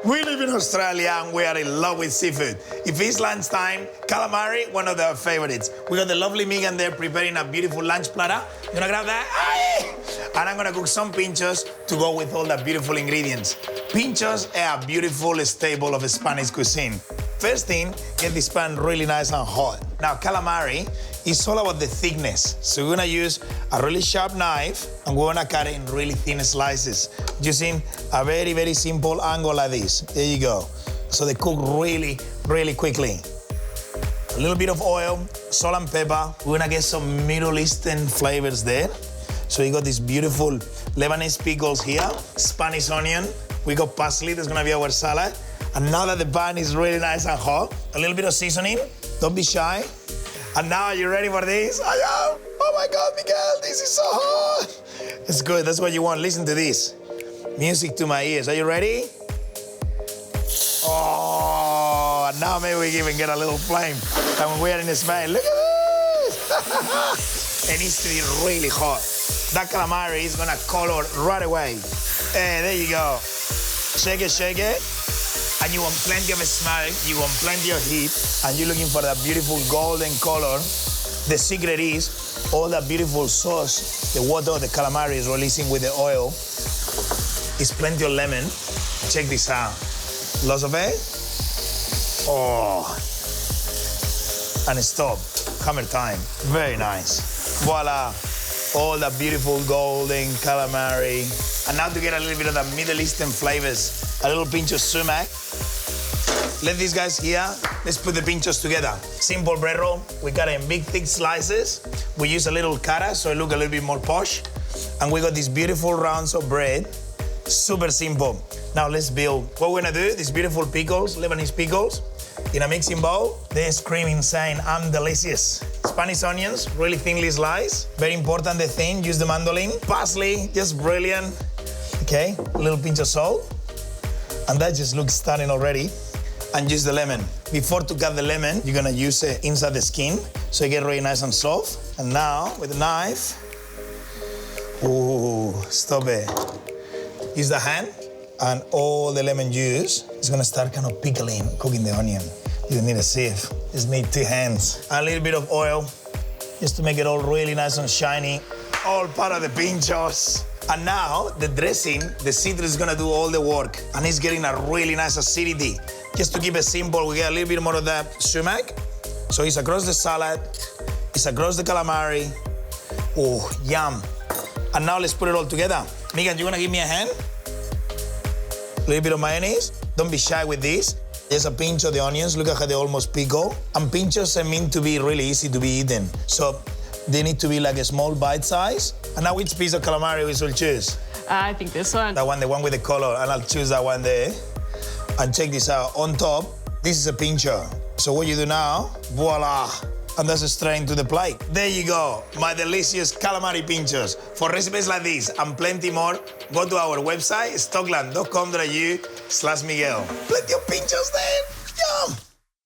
We live in Australia and we are in love with seafood. If it's lunchtime, calamari, one of our favorites. We got the lovely Megan there preparing a beautiful lunch platter. You wanna grab that? Aye! And I'm gonna cook some pinchos to go with all the beautiful ingredients. Pinchos are a beautiful staple of Spanish cuisine. First thing, get this pan really nice and hot. Now, calamari is all about the thickness. So we're gonna use a really sharp knife and we're gonna cut it in really thin slices using a very, very simple angle like this. There you go. So they cook really, really quickly. A little bit of oil, salt and pepper. We're gonna get some Middle Eastern flavors there. So you got these beautiful Lebanese pickles here, Spanish onion. We got parsley, that's gonna be our salad. And now that the pan is really nice and hot, a little bit of seasoning, don't be shy. And now, are you ready for this? I am. Oh my God, Miguel, this is so hot. It's good, that's what you want. Listen to this. Music to my ears. Are you ready? Oh, and now maybe we even get a little flame. And when we are in Spain, look at this. It needs to be really hot. That calamari is gonna color right away. Hey, there you go. Shake it, shake it. And you want plenty of smoke, you want plenty of heat, and you're looking for that beautiful golden color. The secret is all that beautiful sauce, the water the calamari is releasing with the oil, is plenty of lemon. Check this out. Lots of it. Oh. And stop. Hammer time. Very nice. Voila. All that beautiful golden calamari. And now to get a little bit of the Middle Eastern flavors, a little pinch of sumac. Let these guys here, let's put the pinchos together. Simple bread roll, we cut it in big, thick slices. We use a little cara, so it look a little bit more posh. And we got these beautiful rounds of bread. Super simple. Now let's build. What we're gonna do, these beautiful pickles, Lebanese pickles, in a mixing bowl. They screaming, saying, I'm delicious. Spanish onions, really thinly sliced. Very important, the thin, use the mandolin. Parsley, just brilliant. Okay, a little pinch of salt. And that just looks stunning already. And use the lemon. Before to cut the lemon, you're gonna use it inside the skin, so you get really nice and soft. And now, with a knife, ooh, stop it. Use the hand, and all the lemon juice is gonna start kind of pickling, cooking the onion. You don't need a sieve, just need 2 hands. A little bit of oil, just to make it all really nice and shiny. All part of the pinchos. And now, the dressing, the citrus is gonna do all the work, and it's getting a really nice acidity. Just to keep it simple, we get a little bit more of that sumac. So it's across the salad, it's across the calamari. Oh, yum. And now let's put it all together. Megan, you wanna give me a hand? A little bit of mayonnaise. Don't be shy with this. There's a pinch of the onions. Look at how they almost pickle. And pinchos are meant to be really easy to be eaten. So they need to be like a small bite size. And now which piece of calamari we should choose? I think this one. That one, the one with the color. And I'll choose that one there. And check this out. On top, this is a pincho. So what you do now, voila. And that's straight into the plate. There you go, my delicious calamari pinchos. For recipes like this and plenty more, go to our website, stockland.com.au/Miguel. Plenty of pinchos there.